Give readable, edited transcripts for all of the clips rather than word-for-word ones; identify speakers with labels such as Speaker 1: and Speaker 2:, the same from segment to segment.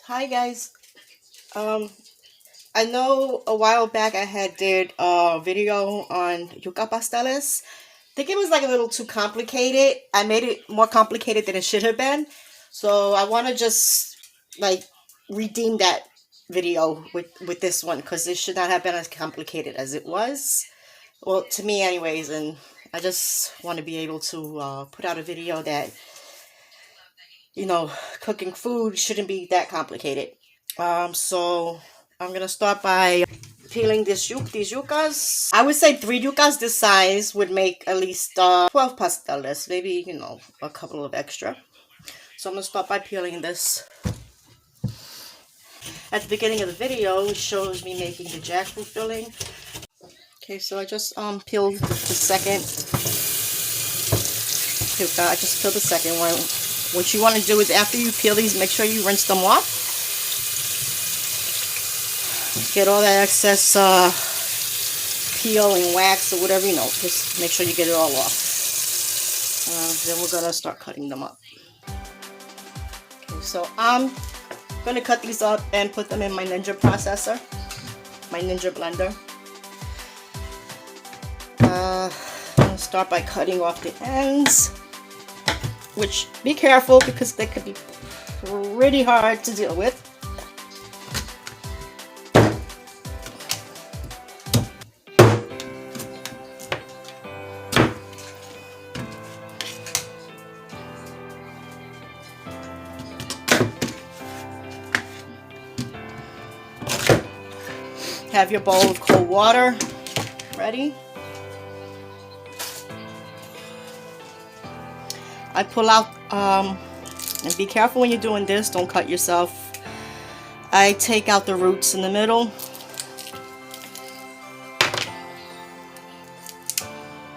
Speaker 1: Hi guys. I know a while back I had did a video on Yucca pasteles. I think it was like a little too complicated. I made it more complicated than it should have been. So I want to just like redeem that video with this one, because it should not have been as complicated as it was. Well, to me anyways, and I just want to be able to put out a video that, you know, cooking food shouldn't be that complicated. So I'm gonna start by peeling these yuccas. I would say 3 yuccas this size would make at least 12 pasteles, maybe, you know, a couple of extra. So I'm gonna start by peeling this. At the beginning of the video, it shows me making the jackfruit filling. Okay, so I just peeled the second yucca. I just peeled the second one. What you want to do is, after you peel these, make sure you rinse them off. Get all that excess peel and wax or whatever, you know, just make sure you get it all off. Then we're gonna start cutting them up. Okay, so I'm gonna cut these up and put them in my Ninja processor, my Ninja blender. I'm gonna start by cutting off the ends, which, be careful because they could be pretty hard to deal with. Have your bowl of cold water ready. I pull out, and be careful when you're doing this, don't cut yourself. I take out the roots in the middle.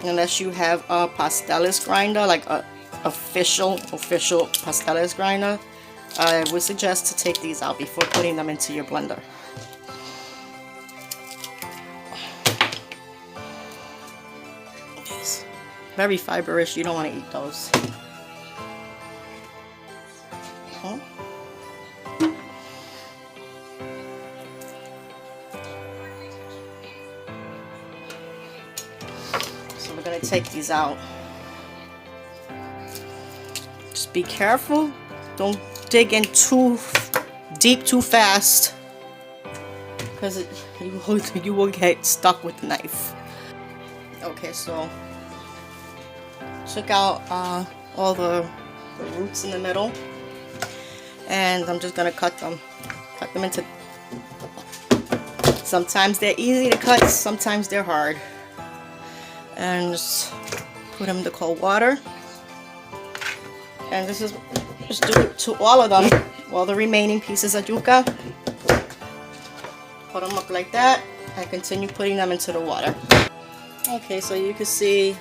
Speaker 1: Unless you have a pasteles grinder, like a official pasteles grinder, I would suggest to take these out before putting them into your blender. Very fibrous, you don't want to eat those. So we're going to take these out. Just be careful, don't dig in too deep too fast, because you will get stuck with the knife. Okay, so took out all the roots in the middle, and I'm just gonna cut them into. Sometimes they're easy to cut, sometimes they're hard, and just put them in the cold water. And this is just do it to all of them, all the remaining pieces of yucca. Put them up like that and continue putting them into the water. Okay, so you can see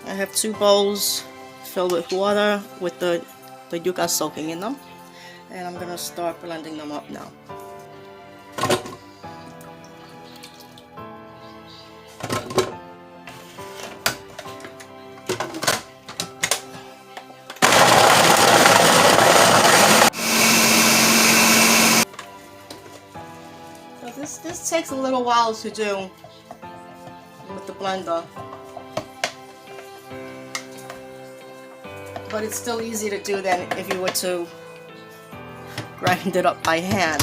Speaker 1: I have 2 bowls filled with water with the yucca soaking in them, and I'm gonna start blending them up now. So this takes a little while to do with the blender, but it's still easy to do than if you were to grind it up by hand.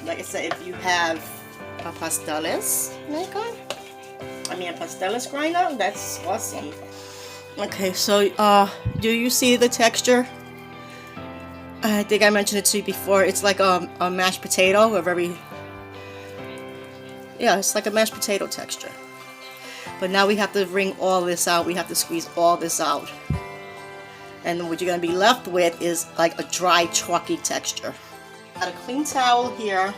Speaker 1: Like I said, if you have a pasteles maker, a pasteles grinder, that's awesome. Okay, so do you see the texture? I think I mentioned it to you before. It's like a mashed potato, it's like a mashed potato texture. But now we have to wring all this out. We have to squeeze all this out. And what you're going to be left with is like a dry, chalky texture. Got a clean towel here.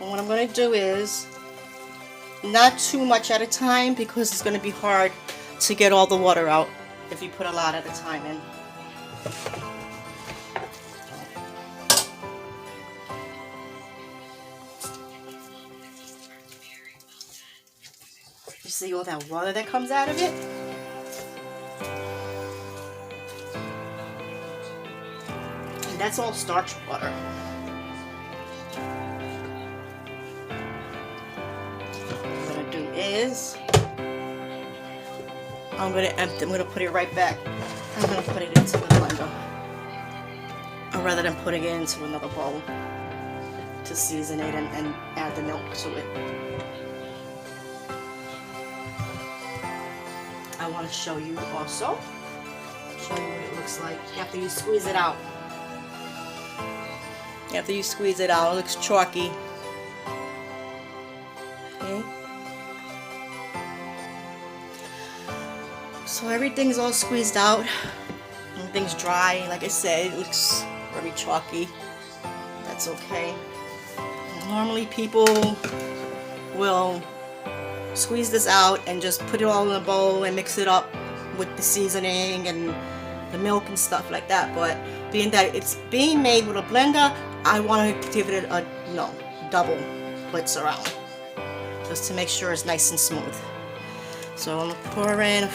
Speaker 1: And what I'm going to do is not too much at a time, because it's going to be hard to get all the water out if you put a lot at a time in. You see all that water that comes out of it? And that's all starch water. What I'm gonna do is I'm gonna put it right back. I'm gonna put it into the blender, or rather than putting it into another bowl to season it and add the milk to it. I want to show you also, show you what it looks like after you squeeze it out. After you squeeze it out, it looks chalky. Okay. So everything's all squeezed out. Everything's dry. Like I said, it looks very chalky. That's okay. Normally people will squeeze this out and just put it all in a bowl and mix it up with the seasoning and the milk and stuff like that. But being that it's being made with a blender, I want to give it a double blitz around, just to make sure it's nice and smooth. So I'm pouring,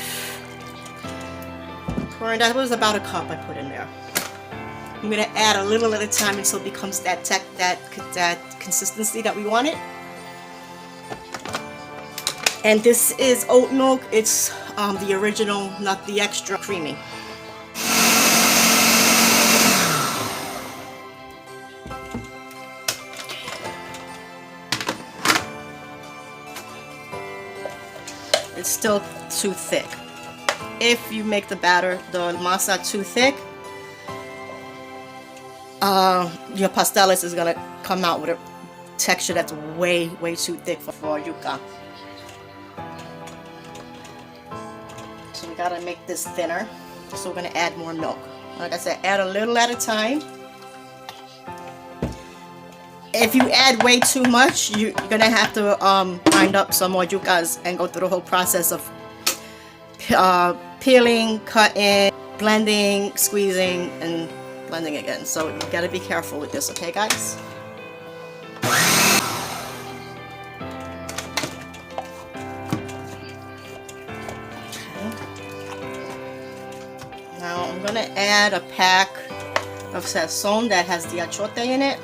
Speaker 1: that was about a cup I put in there. I'm going to add a little at a time until it becomes that consistency that we want it. And this is oat milk. It's the original, not the extra creamy. It's still too thick. If you make the masa too thick, your pasteles is gonna come out with a texture that's way too thick for yucca. So we gotta make this thinner. So we're gonna add more milk. Like I said, add a little at a time. If you add way too much, you're gonna have to grind up some more yuccas and go through the whole process of peeling, cutting, blending, squeezing, and blending again. So you gotta be careful with this, okay guys? Now I'm gonna add a pack of sazon that has the achoite in it.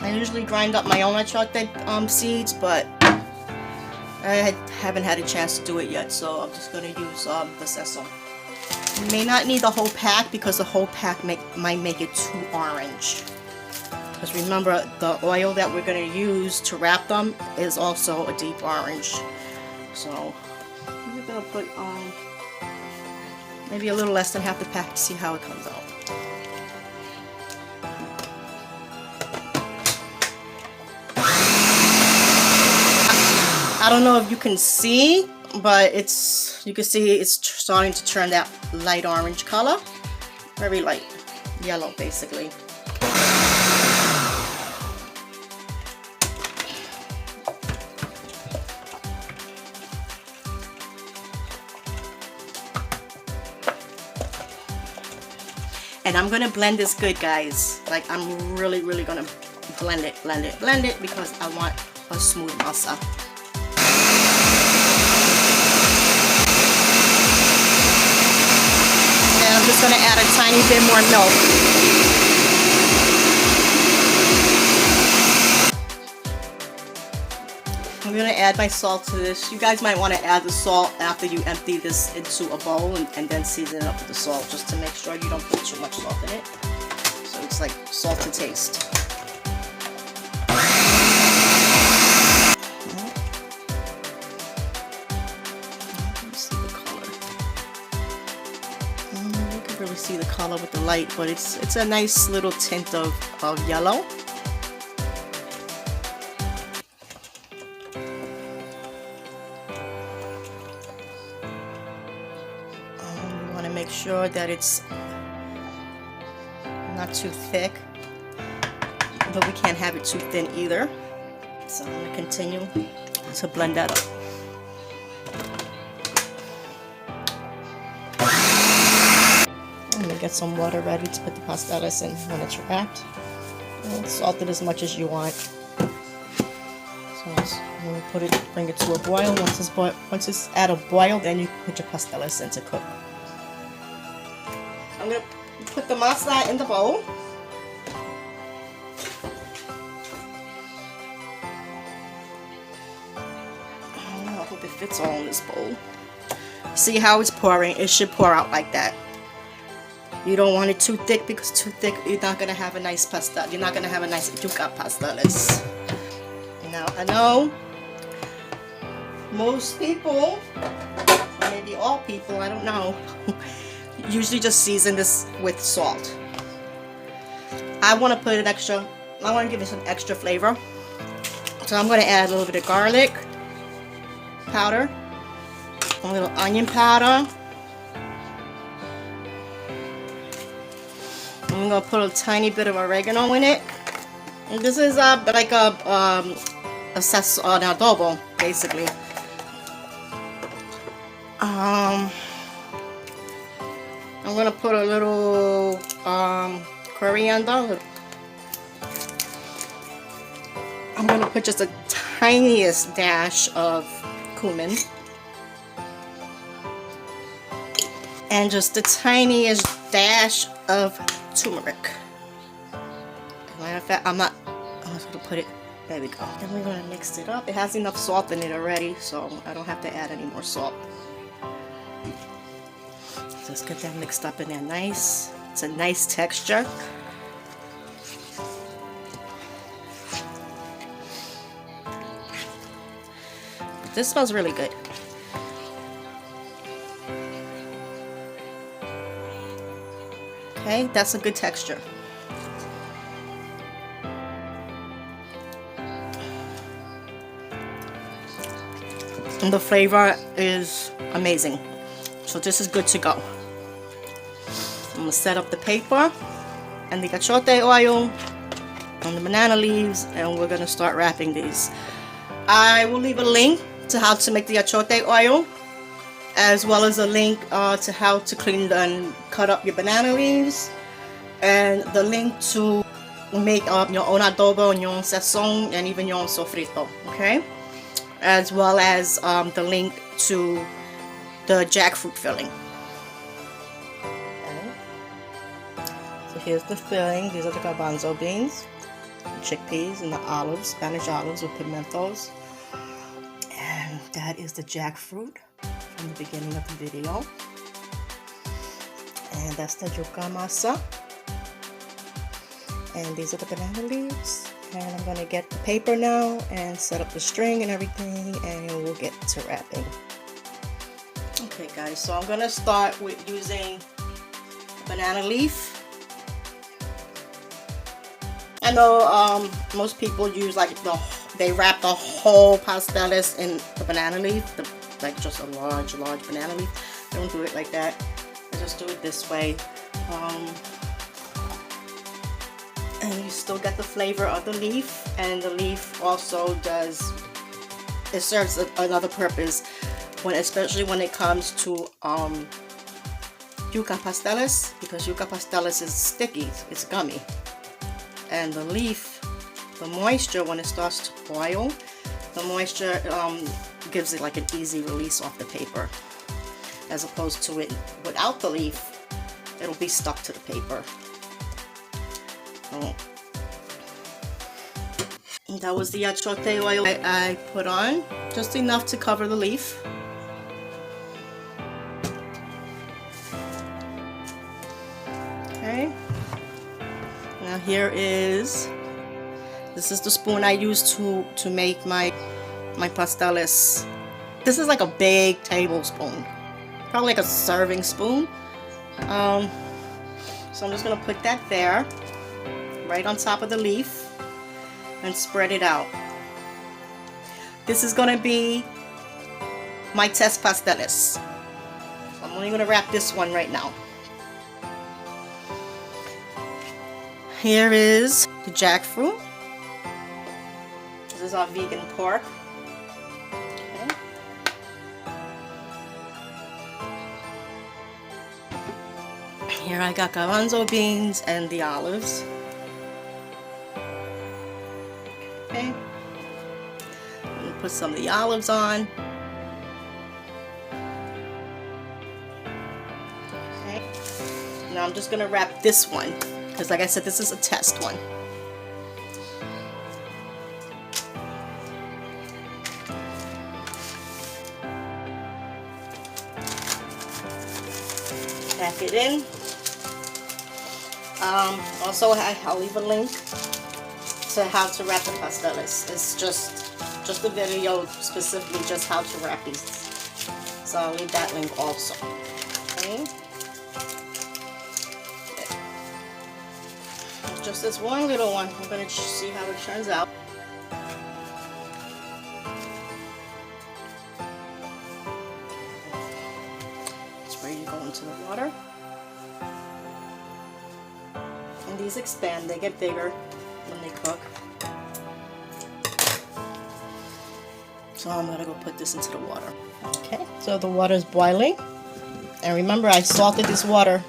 Speaker 1: I usually grind up my own achoite seeds, but I haven't had a chance to do it yet, so I'm just gonna use the sazon. You may not need the whole pack, because the whole pack might make it too orange. Because remember, the oil that we're gonna use to wrap them is also a deep orange. So I'm gonna put maybe a little less than half the pack to see how it comes out. I don't know if you can see, but you can see it's starting to turn that light orange color. Very light yellow, basically. And I'm gonna blend this good, guys. Like, I'm really gonna blend it, because I want a smooth masa. I'm just going to add a tiny bit more milk. I'm going to add my salt to this. You guys might want to add the salt after you empty this into a bowl and then season it up with the salt, just to make sure you don't put too much salt in it. So it's like salt to taste. Really see the color with the light, but it's a nice little tint of yellow. sure that it's not too thick, but we can't have it too thin either. So I'm going to continue to blend that up. I'm going to get some water ready to put the pasteles in when it's wrapped. And salt it as much as you want. So I'm going to bring it to a boil. Once it's at a boil, then you put your pasteles in to cook. I'm going to put the masa in the bowl. I hope it fits all in this bowl. See how it's pouring? It should pour out like that. You don't want it too thick, because too thick you're not gonna have a nice pasta. You're not gonna have a nice yucca pasteles. Now I know most people, maybe all people, I don't know, usually just season this with salt. I want to put an extra. I want to give it some extra flavor, so I'm gonna add a little bit of garlic powder, a little onion powder. I'm gonna put a tiny bit of oregano in it. And this is like a sazon, adobo, basically. I'm gonna put a little coriander. I'm gonna put just the tiniest dash of cumin. And just the tiniest dash of turmeric. Matter of fact, I'm just gonna put it. There we go. Then we're gonna mix it up. It has enough salt in it already, so I don't have to add any more salt. Just get that mixed up in there nice. It's a nice texture. But this smells really good. Okay, that's a good texture. And the flavor is amazing. So this is good to go. I'm gonna set up the paper and the achoite oil and the banana leaves, and we're gonna start wrapping these. I will leave a link to how to make the achoite oil, as well as a link to how to clean and cut up your banana leaves, and the link to make your own adobo and your own sazon and even your own sofrito, okay? As well as the link to the jackfruit filling. Okay. So here's the filling. These are the garbanzo beans, the chickpeas, and the olives, Spanish olives with pimentos. And that is the jackfruit from the beginning of the video. And that's the yucca masa. And these are the banana leaves. And I'm going to get the paper now and set up the string and everything, and we'll get to wrapping. Okay guys, so I'm going to start with using a banana leaf. I know most people use like they wrap the whole pasteles in the banana leaf, like just a large banana leaf. I don't do it like that. I just do it this way. And you still get the flavor of the leaf, and the leaf also serves another purpose, especially when it comes to yucca pasteles, because yucca pasteles is sticky, it's gummy, and the leaf, the moisture, when it starts to boil, the moisture gives it like an easy release off the paper, as opposed to it without the leaf, it'll be stuck to the paper. And that was the achoite oil I put on, just enough to cover the leaf. Okay. Now this is the spoon I use to make my pasteles. This is like a big tablespoon, probably like a serving spoon. So I'm just gonna put that there, right on top of the leaf, and spread it out. This is going to be my test pasteles. So I'm only going to wrap this one right now. here is the jackfruit. This is our vegan pork. Okay. Here I got garbanzo beans and the olives. Okay. I'm gonna put some of the olives on. Okay. Now I'm just gonna wrap this one because, like I said, this is a test one. Pack it in. Also, I'll leave a link to how to wrap the pasteles. It's just a video specifically just how to wrap these. So I'll leave that link also. Okay. It's just this one little one. I'm gonna see how it turns out. It's ready to go into the water. And these expand, they get bigger when they cook. So I'm gonna go put this into the water. Okay, so the water is boiling. And remember, I salted this water.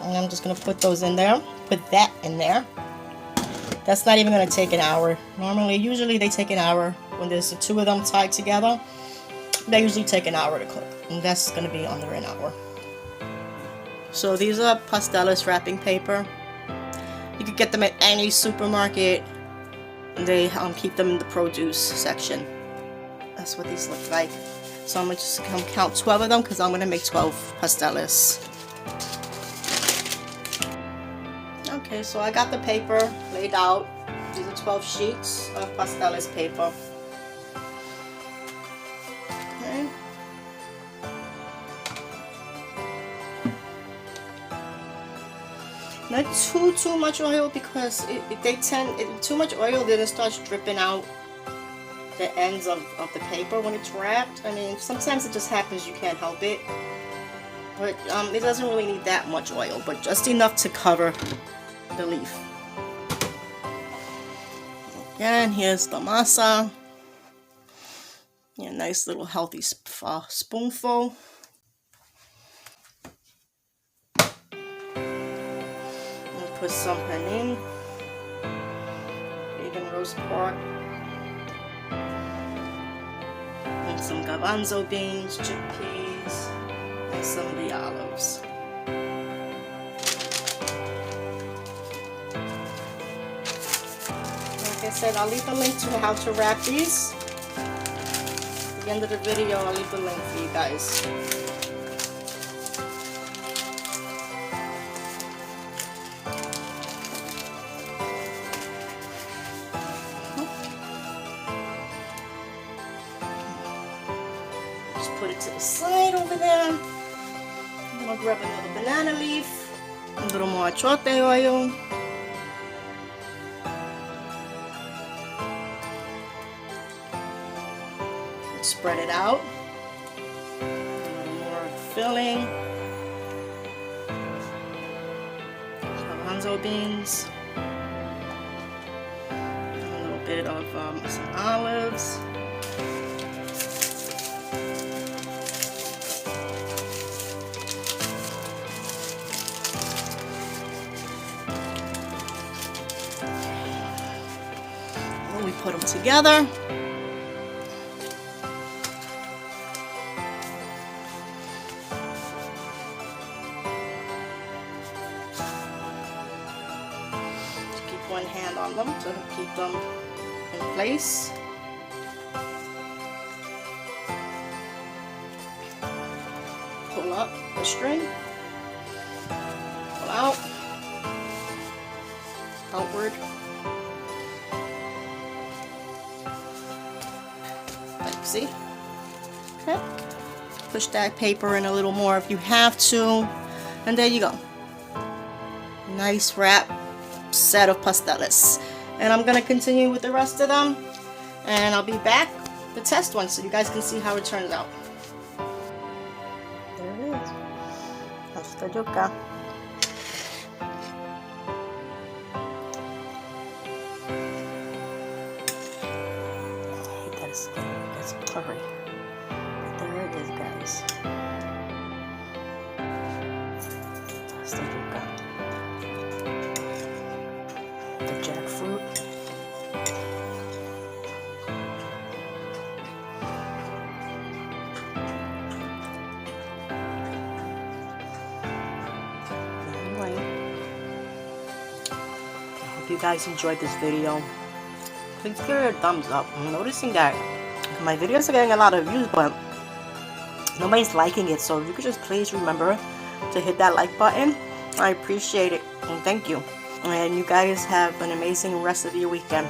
Speaker 1: And I'm just gonna put those in there. Put that in there. That's not even gonna take an hour. Usually they take an hour. When there's the two of them tied together, they usually take an hour to cook. And that's gonna be under an hour. So these are pasteles wrapping paper. You could get them at any supermarket. They keep them in the produce section. That's what these look like. So I'm gonna just count 12 of them because I'm gonna make 12 pasteles. Okay, so I got the paper laid out. These are 12 sheets of pasteles paper. Okay. Not too much oil because too much oil then it starts dripping out the ends of the paper when it's wrapped. I mean, sometimes it just happens, you can't help it. But it doesn't really need that much oil, but just enough to cover the leaf. Again, here's the masa. Yeah, nice little healthy spoonful. Put some pernil, vegan roast pork, and some garbanzo beans, chickpeas, and some of the olives. Like I said, I'll leave a link to how to wrap these. At the end of the video, I'll leave the link for you guys. Put it to the side over there. I'm gonna grab another banana leaf, a little more achoite oil. Spread it out. A little more filling. Garbanzo beans. A little bit of some olives. We put them together. Just keep one hand on them to keep them in place. Pull up the string. Pull out. Outward. See? Okay. Push that paper in a little more if you have to. And there you go. Nice wrap set of pasteles. And I'm going to continue with the rest of them. And I'll be back to test one so you guys can see how it turns out. There it is. That's the yucca. Let's hurry. There it is, guys. That's the yucca. The jackfruit. Anyway, I hope you guys enjoyed this video. Please give it a thumbs up. I'm noticing that my videos are getting a lot of views, but nobody's liking it. So if you could just please remember to hit that like button, I appreciate it. And thank you. And you guys have an amazing rest of your weekend.